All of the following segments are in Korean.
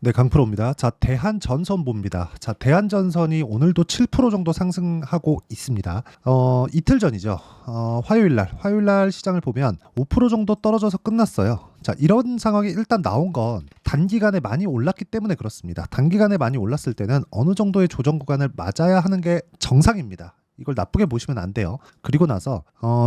네, 강프로입니다. 자, 대한전선 봅니다. 자, 대한전선이 오늘도 7% 정도 상승하고 있습니다. 이틀 전이죠. 화요일 날 시장을 보면 5% 정도 떨어져서 끝났어요. 자, 이런 상황이 일단 나온 건 단기간에 많이 올랐기 때문에 그렇습니다. 단기간에 많이 올랐을 때는 어느 정도의 조정 구간을 맞아야 하는 게 정상입니다. 이걸 나쁘게 보시면 안 돼요. 그리고 나서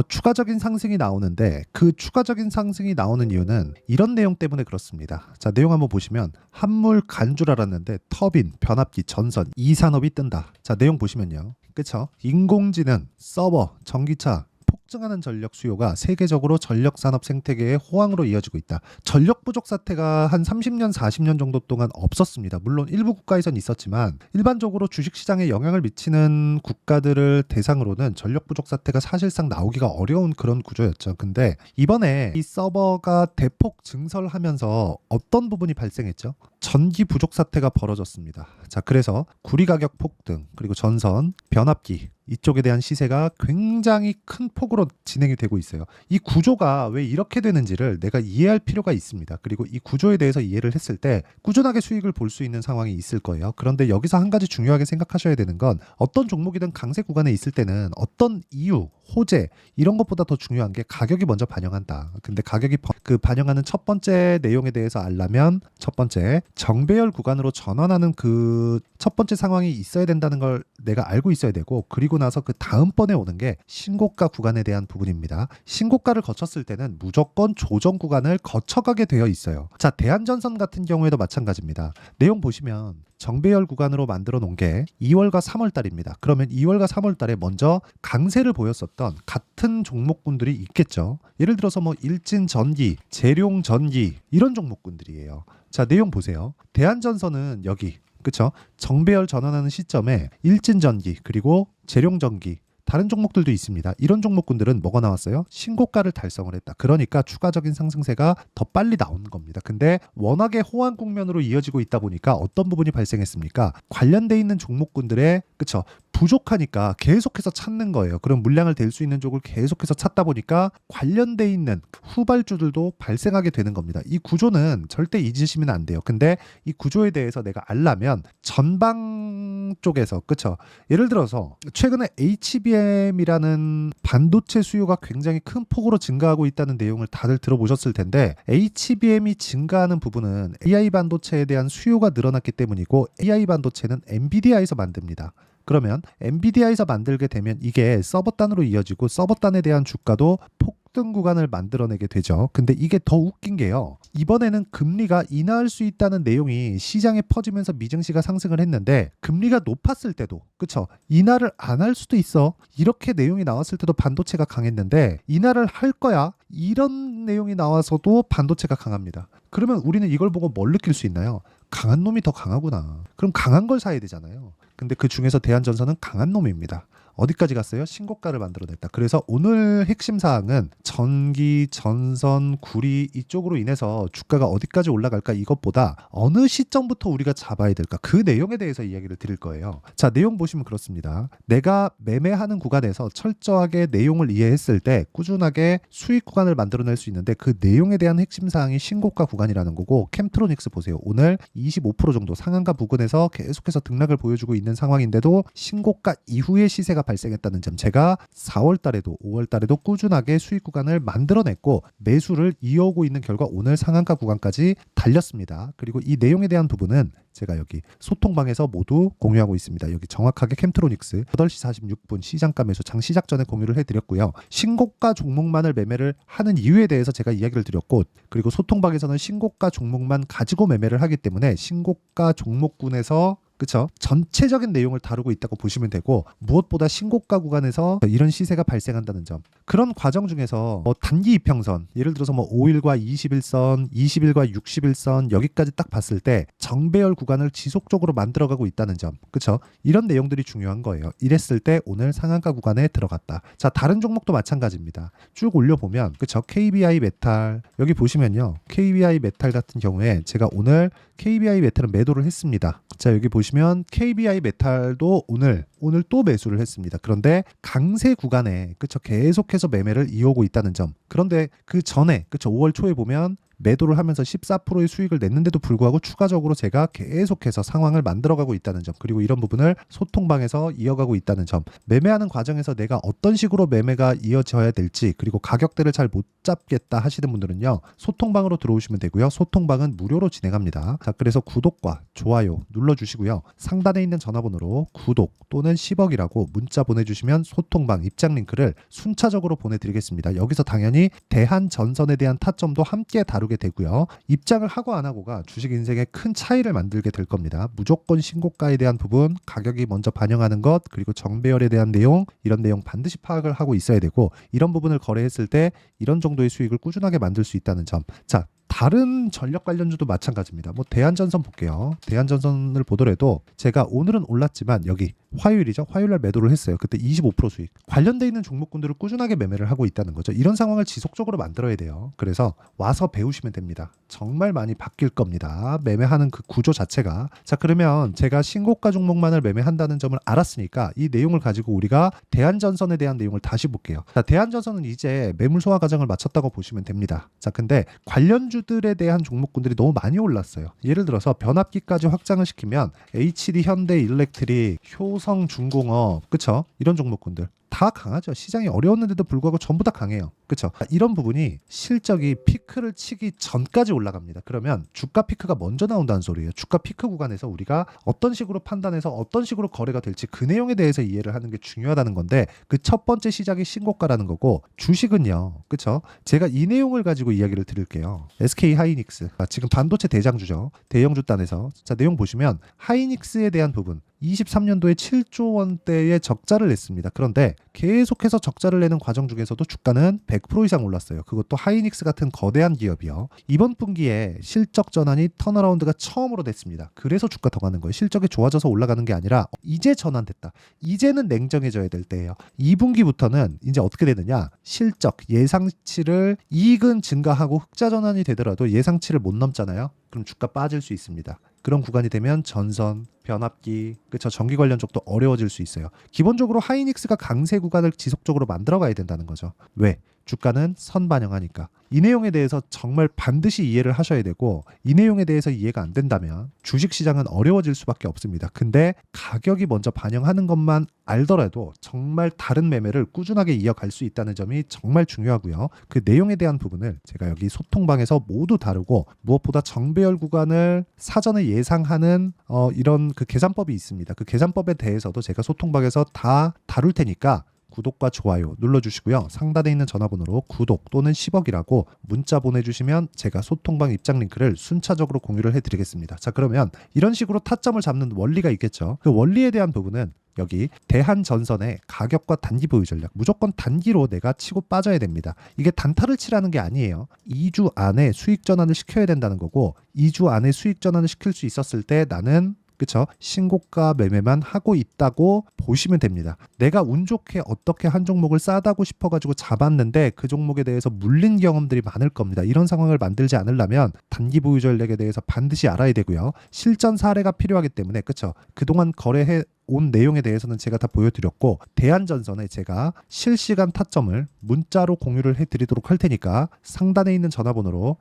추가적인 상승이 나오는데 그 추가적인 상승이 나오는 이유는 이런 내용 때문에 그렇습니다. 자, 내용 한번 보시면 한물 간 줄 알았는데 터빈, 변압기, 전선 이 산업이 뜬다. 자, 내용 보시면요. 그쵸? 인공지능, 서버, 전기차 폭증하는 전력 수요가 세계적으로 전력 산업 생태계의 호황으로 이어지고 있다. 전력 부족 사태가 한 30년, 40년 정도 동안 없었습니다. 물론 일부 국가에선 있었지만 일반적으로 주식 시장에 영향을 미치는 국가들을 대상으로는 전력 부족 사태가 사실상 나오기가 어려운 그런 구조였죠. 근데 이번에 이 서버가 대폭 증설하면서 어떤 부분이 발생했죠? 전기 부족 사태가 벌어졌습니다. 자, 그래서 구리 가격 폭등, 그리고 전선, 변압기 이쪽에 대한 시세가 굉장히 큰 폭으로 진행이 되고 있어요. 이 구조가 왜 이렇게 되는지를 내가 이해할 필요가 있습니다. 그리고 이 구조에 대해서 이해를 했을 때 꾸준하게 수익을 볼 수 있는 상황이 있을 거예요. 그런데 여기서 한 가지 중요하게 생각하셔야 되는 건 어떤 종목이든 강세 구간에 있을 때는 어떤 이유, 호재 이런 것보다 더 중요한 게 가격이 먼저 반영한다. 근데 가격이 반영하는 첫 번째 내용에 대해서 알려면 첫 번째 정배열 구간으로 전환하는 그 첫 번째 상황이 있어야 된다는 걸 내가 알고 있어야 되고, 그리고 나서 그 다음번에 오는 게 신고가 구간에 대한 부분입니다. 신고가를 거쳤을 때는 무조건 조정 구간을 거쳐가게 되어 있어요. 자, 대한전선 같은 경우에도 마찬가지입니다. 내용 보시면 정배열 구간으로 만들어 놓은 게 2월과 3월 달입니다. 그러면 2월과 3월 달에 먼저 강세를 보였었던 같은 종목군들이 있겠죠. 예를 들어서 뭐 일진전기, 재룡전기 이런 종목군들이에요. 자, 내용 보세요. 대한전선은 여기 그쵸? 정배열 전환하는 시점에 일진전기 그리고 재룡전기 다른 종목들도 있습니다. 이런 종목군들은 뭐가 나왔어요? 신고가를 달성을 했다. 그러니까 추가적인 상승세가 더 빨리 나오는 겁니다. 근데 워낙에 호황 국면으로 이어지고 있다 보니까 어떤 부분이 발생했습니까? 관련돼 있는 종목군들의 그쵸? 부족하니까 계속해서 찾는 거예요. 그럼 물량을 댈 수 있는 쪽을 계속해서 찾다 보니까 관련돼 있는 후발주들도 발생하게 되는 겁니다. 이 구조는 절대 잊으시면 안 돼요. 근데 이 구조에 대해서 내가 알려면 전방 쪽에서 그쵸? 예를 들어서 최근에 HBM이라는 반도체 수요가 굉장히 큰 폭으로 증가하고 있다는 내용을 다들 들어보셨을 텐데, HBM이 증가하는 부분은 AI 반도체에 대한 수요가 늘어났기 때문이고, AI 반도체는 엔비디아에서 만듭니다. 그러면 엔비디아에서 만들게 되면 이게 서버단으로 이어지고 서버단에 대한 주가도 폭등 구간을 만들어내게 되죠. 근데 이게 더 웃긴 게요. 이번에는 금리가 인하할 수 있다는 내용이 시장에 퍼지면서 미증시가 상승을 했는데 금리가 높았을 때도 그쵸? 인하를 안 할 수도 있어. 이렇게 내용이 나왔을 때도 반도체가 강했는데 인하를 할 거야. 이런 내용이 나와서도 반도체가 강합니다. 그러면 우리는 이걸 보고 뭘 느낄 수 있나요? 강한 놈이 더 강하구나. 그럼 강한 걸 사야 되잖아요. 근데 그 중에서 대한전선은 강한 놈입니다. 어디까지 갔어요? 신고가를 만들어냈다. 그래서 오늘 핵심 사항은 전기, 전선, 구리 이쪽으로 인해서 주가가 어디까지 올라갈까 이것보다 어느 시점부터 우리가 잡아야 될까 그 내용에 대해서 이야기를 드릴 거예요. 자, 내용 보시면 그렇습니다. 내가 매매하는 구간에서 철저하게 내용을 이해했을 때 꾸준하게 수익 구간을 만들어낼 수 있는데 그 내용에 대한 핵심 사항이 신고가 구간이라는 거고, 캠트로닉스 보세요. 오늘 25% 정도 상한가 부근에서 계속해서 등락을 보여주고 있는 상황인데도 신고가 이후의 시세가 발생했다는 점, 제가 4월 달에도 5월 달에도 꾸준하게 수익 구간을 만들어냈고 매수를 이어오고 있는 결과 오늘 상한가 구간까지 달렸습니다. 그리고 이 내용에 대한 부분은 제가 여기 소통방에서 모두 공유하고 있습니다. 여기 정확하게 캠트로닉스 8시 46분 시장가 매수 장 시작 전에 공유를 해드렸고요. 신고가 종목만을 매매를 하는 이유에 대해서 제가 이야기를 드렸고, 그리고 소통방에서는 신고가 종목만 가지고 매매를 하기 때문에 신고가 종목군에서 그쵸? 전체적인 내용을 다루고 있다고 보시면 되고, 무엇보다 신고가 구간에서 이런 시세가 발생한다는 점, 그런 과정 중에서 단기 이평선, 예를 들어서 5일과 21선, 20일과 61선 여기까지 딱 봤을 때 정배열 구간을 지속적으로 만들어가고 있다는 점, 그쵸? 이런 내용들이 중요한 거예요. 이랬을 때 오늘 상한가 구간에 들어갔다. 자, 다른 종목도 마찬가지입니다. 쭉 올려보면 그쵸? KBI 메탈 여기 보시면요. KBI 메탈 같은 경우에 제가 오늘 KBI 메탈은 매도를 했습니다. 자, 여기 보시면 KBI 메탈도 오늘 또 매수를 했습니다. 그런데 강세 구간에 그쵸? 계속해서 매매를 이어오고 있다는 점. 그런데 그 전에 그쵸? 5월 초에 보면 매도를 하면서 14%의 수익을 냈는데도 불구하고 추가적으로 제가 계속해서 상황을 만들어가고 있다는 점, 그리고 이런 부분을 소통방에서 이어가고 있다는 점, 매매하는 과정에서 내가 어떤 식으로 매매가 이어져야 될지, 그리고 가격대를 잘 못 잡겠다 하시는 분들은요, 소통방으로 들어오시면 되고요. 소통방은 무료로 진행합니다. 자, 그래서 구독과 좋아요 눌러주시고요. 상단에 있는 전화번호로 구독 또는 10억이라고 문자 보내주시면 소통방 입장 링크를 순차적으로 보내드리겠습니다. 여기서 당연히 대한전선에 대한 타점도 함께 다루게 되고요. 입장을 하고 안 하고가 주식 인생에 큰 차이를 만들게 될 겁니다. 무조건 신고가에 대한 부분, 가격이 먼저 반영하는 것, 그리고 정배열에 대한 내용, 이런 내용 반드시 파악을 하고 있어야 되고, 이런 부분을 거래했을 때 이런 정도의 수익을 꾸준하게 만들 수 있다는 점. 자, 다른 전력 관련주도 마찬가지입니다. 뭐 대한전선 볼게요. 대한전선을 보더라도 제가 오늘은 올랐지만 여기 화요일이죠. 화요일날 매도를 했어요. 그때 25% 수익. 관련돼 있는 종목군들을 꾸준하게 매매를 하고 있다는 거죠. 이런 상황을 지속적으로 만들어야 돼요. 그래서 와서 배우시면 됩니다. 정말 많이 바뀔 겁니다. 매매하는 그 구조 자체가. 자, 그러면 제가 신고가 종목만을 매매한다는 점을 알았으니까 이 내용을 가지고 우리가 대한전선에 대한 내용을 다시 볼게요. 자, 대한전선은 이제 매물 소화 과정을 마쳤다고 보시면 됩니다. 자, 근데 관련주들에 대한 종목군들이 너무 많이 올랐어요. 예를 들어서 변압기까지 확장을 시키면 HD, 현대, 일렉트릭, 효성중공업, 그쵸? 이런 종목군들 다 강하죠. 시장이 어려웠는데도 불구하고 전부 다 강해요. 그렇죠? 이런 부분이 실적이 피크를 치기 전까지 올라갑니다. 그러면 주가 피크가 먼저 나온다는 소리예요. 주가 피크 구간에서 우리가 어떤 식으로 판단해서 어떤 식으로 거래가 될지 그 내용에 대해서 이해를 하는 게 중요하다는 건데, 그 첫 번째 시작이 신고가라는 거고, 주식은요. 그렇죠? 제가 이 내용을 가지고 이야기를 드릴게요. SK 하이닉스. 지금 반도체 대장주죠. 대형주 단에서. 자, 내용 보시면 하이닉스에 대한 부분 23년도에 7조 원대의 적자를 냈습니다. 그런데 계속해서 적자를 내는 과정 중에서도 주가는 100% 이상 올랐어요. 그것도 하이닉스 같은 거대한 기업이요. 이번 분기에 실적 전환이 턴어라운드가 처음으로 됐습니다. 그래서 주가 더 가는 거예요. 실적이 좋아져서 올라가는 게 아니라 이제 전환됐다. 이제는 냉정해져야 될 때예요. 2분기부터는 이제 어떻게 되느냐? 실적 예상치를, 이익은 증가하고 흑자 전환이 되더라도 예상치를 못 넘잖아요. 그럼 주가 빠질 수 있습니다. 그런 구간이 되면 전선, 변압기, 그쵸, 전기 관련 쪽도 어려워질 수 있어요. 기본적으로 하이닉스가 강세 구간을 지속적으로 만들어 가야 된다는 거죠. 왜? 주가는 선 반영하니까. 이 내용에 대해서 정말 반드시 이해를 하셔야 되고, 이 내용에 대해서 이해가 안 된다면 주식시장은 어려워질 수밖에 없습니다. 근데 가격이 먼저 반영하는 것만 알더라도 정말 다른 매매를 꾸준하게 이어갈 수 있다는 점이 정말 중요하고요. 그 내용에 대한 부분을 제가 여기 소통방에서 모두 다루고, 무엇보다 정배열 구간을 사전에 예상하는 이런 그 계산법이 있습니다. 그 계산법에 대해서도 제가 소통방에서 다 다룰 테니까 구독과 좋아요 눌러주시고요. 상단에 있는 전화번호로 구독 또는 10억이라고 문자 보내주시면 제가 소통방 입장 링크를 순차적으로 공유를 해드리겠습니다. 자, 그러면 이런 식으로 타점을 잡는 원리가 있겠죠. 그 원리에 대한 부분은 여기 대한전선의 가격과 단기 보유 전략, 무조건 단기로 내가 치고 빠져야 됩니다. 이게 단타를 치라는 게 아니에요. 2주 안에 수익 전환을 시켜야 된다는 거고, 2주 안에 수익 전환을 시킬 수 있었을 때 나는, 그쵸, 신고가 매매만 하고 있다고 보시면 됩니다. 내가 운 좋게 어떻게 한 종목을 싸다고 싶어가지고 잡았는데 그 종목에 대해서 물린 경험들이 많을 겁니다. 이런 상황을 만들지 않으려면 단기 보유 전략에 대해서 반드시 알아야 되고요. 실전 사례가 필요하기 때문에, 그쵸, 그동안 거래해 온 내용에 대해서는 제가 다 보여드렸고, 대한전선에 제가 실시간 타점을 문자로 공유를 해드리도록 할 테니까 상단에 있는 전화번호로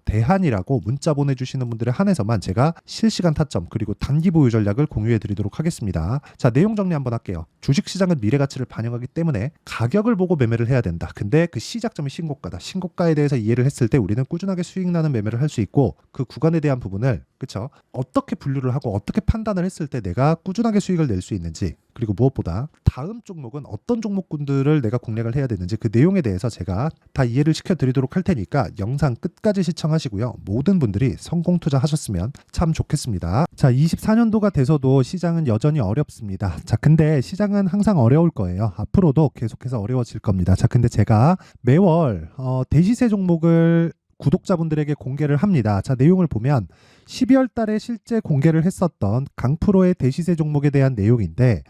대한이라고 문자 보내주시는 분들에 한해서만 제가 실시간 타점 그리고 단기 보유 전략을 공유해 드리도록 하겠습니다. 자, 내용 정리 한번 할게요. 주식시장은 미래가치를 반영하기 때문에 가격을 보고 매매를 해야 된다. 근데 그 시작점이 신고가다. 신고가에 대해서 이해를 했을 때 우리는 꾸준하게 수익 나는 매매를 할 수 있고, 그 구간에 대한 부분을, 그쵸, 어떻게 분류를 하고 어떻게 판단을 했을 때 내가 꾸준하게 수익을 낼 수 있는지, 그리고 무엇보다 다음 종목은 어떤 종목군들을 내가 공략을 해야 되는지 그 내용에 대해서 제가 다 이해를 시켜드리도록 할 테니까 영상 끝까지 시청하시고요. 모든 분들이 성공 투자하셨으면 참 좋겠습니다. 자, 24년도가 돼서도 시장은 여전히 어렵습니다. 자, 근데 시장은 항상 어려울 거예요. 앞으로도 계속해서 어려워질 겁니다. 자, 근데 제가 매월 대시세 종목을 구독자분들에게 공개를 합니다. 자, 내용을 보면 12월 달에 실제 공개를 했었던 강프로의 대시세 종목에 대한 내용인데,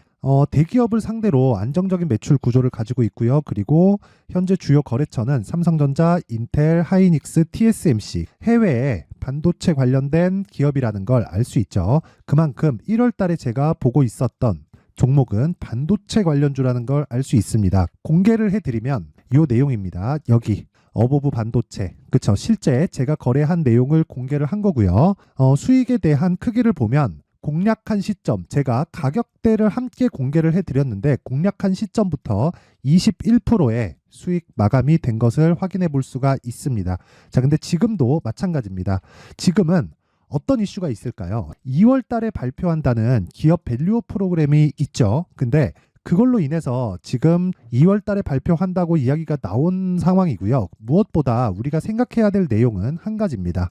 대기업을 상대로 안정적인 매출 구조를 가지고 있고요. 그리고 현재 주요 거래처는 삼성전자, 인텔, 하이닉스, TSMC, 해외에 반도체 관련된 기업이라는 걸 알 수 있죠. 그만큼 1월 달에 제가 보고 있었던 종목은 반도체 관련주라는 걸 알 수 있습니다. 공개를 해드리면 이 내용입니다. 여기 어버브 반도체, 그쵸? 실제 제가 거래한 내용을 공개를 한 거고요. 수익에 대한 크기를 보면 공략한 시점, 제가 가격대를 함께 공개를 해드렸는데 공략한 시점부터 21%의 수익 마감이 된 것을 확인해 볼 수가 있습니다. 자, 근데 지금도 마찬가지입니다. 지금은 어떤 이슈가 있을까요? 2월 달에 발표한다는 기업 밸류업 프로그램이 있죠. 근데 그걸로 인해서 지금 2월 달에 발표한다고 이야기가 나온 상황이고요. 무엇보다 우리가 생각해야 될 내용은 한 가지입니다.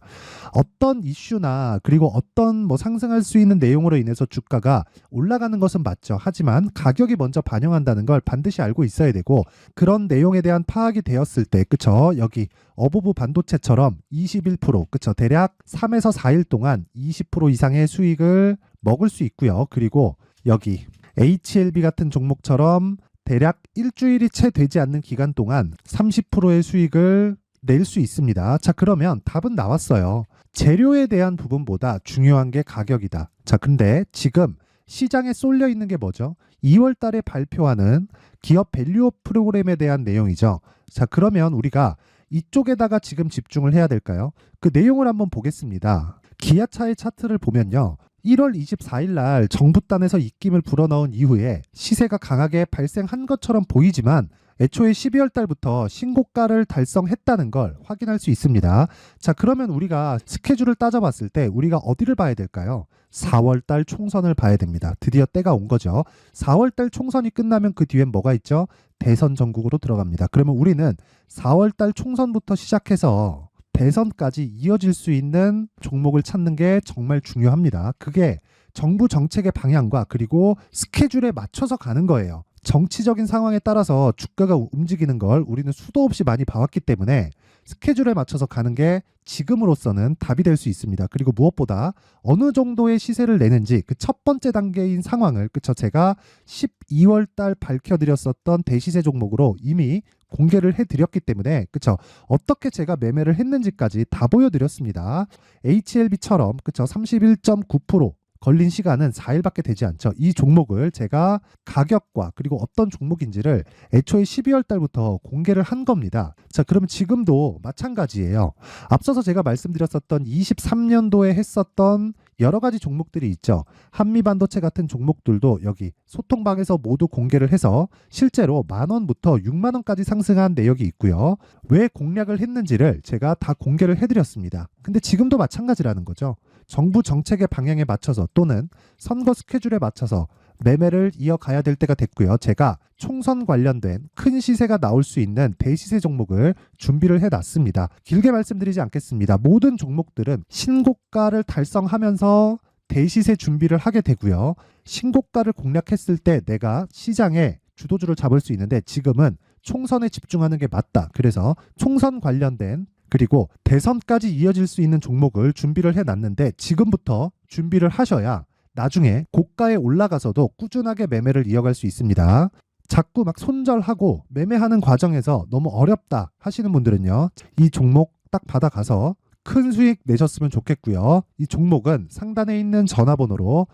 어떤 이슈나 그리고 어떤 상승할 수 있는 내용으로 인해서 주가가 올라가는 것은 맞죠. 하지만 가격이 먼저 반영한다는 걸 반드시 알고 있어야 되고, 그런 내용에 대한 파악이 되었을 때, 그쵸? 여기 어버브 반도체처럼 21%, 그쵸? 대략 3에서 4일 동안 20% 이상의 수익을 먹을 수 있고요. 그리고 여기 HLB 같은 종목처럼 대략 일주일이 채 되지 않는 기간 동안 30%의 수익을 낼 수 있습니다. 자, 그러면 답은 나왔어요. 재료에 대한 부분보다 중요한 게 가격이다. 자, 근데 지금 시장에 쏠려 있는 게 뭐죠? 2월 달에 발표하는 기업 밸류업 프로그램에 대한 내용이죠. 자, 그러면 우리가 이쪽에다가 지금 집중을 해야 될까요? 그 내용을 한번 보겠습니다. 기아차의 차트를 보면요. 1월 24일 날 정부단에서 입김을 불어넣은 이후에 시세가 강하게 발생한 것처럼 보이지만 애초에 12월 달부터 신고가를 달성했다는 걸 확인할 수 있습니다. 자, 그러면 우리가 스케줄을 따져봤을 때 우리가 어디를 봐야 될까요? 4월 달 총선을 봐야 됩니다. 드디어 때가 온 거죠. 4월 달 총선이 끝나면 그 뒤엔 뭐가 있죠? 대선 전국으로 들어갑니다. 그러면 우리는 4월 달 총선부터 시작해서 대선까지 이어질 수 있는 종목을 찾는 게 정말 중요합니다. 그게 정부 정책의 방향과 그리고 스케줄에 맞춰서 가는 거예요. 정치적인 상황에 따라서 주가가 움직이는 걸 우리는 수도 없이 많이 봐왔기 때문에 스케줄에 맞춰서 가는 게 지금으로서는 답이 될 수 있습니다. 그리고 무엇보다 어느 정도의 시세를 내는지 그 첫 번째 단계인 상황을, 그쵸? 제가 12월 달 밝혀드렸었던 대시세 종목으로 이미 공개를 해드렸기 때문에, 그쵸? 어떻게 제가 매매를 했는지까지 다 보여드렸습니다. HLB처럼, 그쵸? 31.9% 걸린 시간은 4일밖에 되지 않죠. 이 종목을 제가 가격과 그리고 어떤 종목인지를 애초에 12월 달부터 공개를 한 겁니다. 자, 그러면 지금도 마찬가지예요. 앞서서 제가 말씀드렸었던 23년도에 했었던 여러 가지 종목들이 있죠. 한미반도체 같은 종목들도 여기 소통방에서 모두 공개를 해서 실제로 10,000원부터 60,000원까지 상승한 내역이 있고요. 왜 공략을 했는지를 제가 다 공개를 해드렸습니다. 근데 지금도 마찬가지라는 거죠. 정부 정책의 방향에 맞춰서 또는 선거 스케줄에 맞춰서 매매를 이어가야 될 때가 됐고요. 제가 총선 관련된 큰 시세가 나올 수 있는 대시세 종목을 준비를 해놨습니다. 길게 말씀드리지 않겠습니다. 모든 종목들은 신고가를 달성하면서 대시세 준비를 하게 되고요. 신고가를 공략했을 때 내가 시장에 주도주를 잡을 수 있는데 지금은 총선에 집중하는 게 맞다. 그래서 총선 관련된 그리고 대선까지 이어질 수 있는 종목을 준비를 해놨는데 지금부터 준비를 하셔야 나중에 고가에 올라가서도 꾸준하게 매매를 이어갈 수 있습니다. 자꾸 막 손절하고 매매하는 과정에서 너무 어렵다 하시는 분들은요. 이 종목 딱 받아가서 큰 수익 내셨으면 좋겠고요. 이 종목은 상단에 있는 전화번호로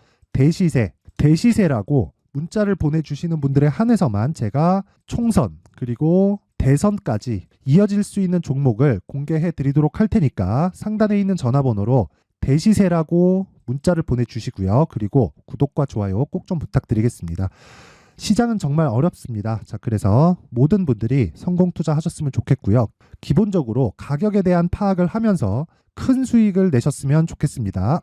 대시세라고 문자를 보내주시는 분들에 한해서만 제가 총선 그리고 대선까지 이어질 수 있는 종목을 공개해 드리도록 할 테니까 상단에 있는 전화번호로 대시세라고 문자를 보내주시고요. 그리고 구독과 좋아요 꼭 좀 부탁드리겠습니다. 시장은 정말 어렵습니다. 자, 그래서 모든 분들이 성공 투자하셨으면 좋겠고요. 기본적으로 가격에 대한 파악을 하면서 큰 수익을 내셨으면 좋겠습니다.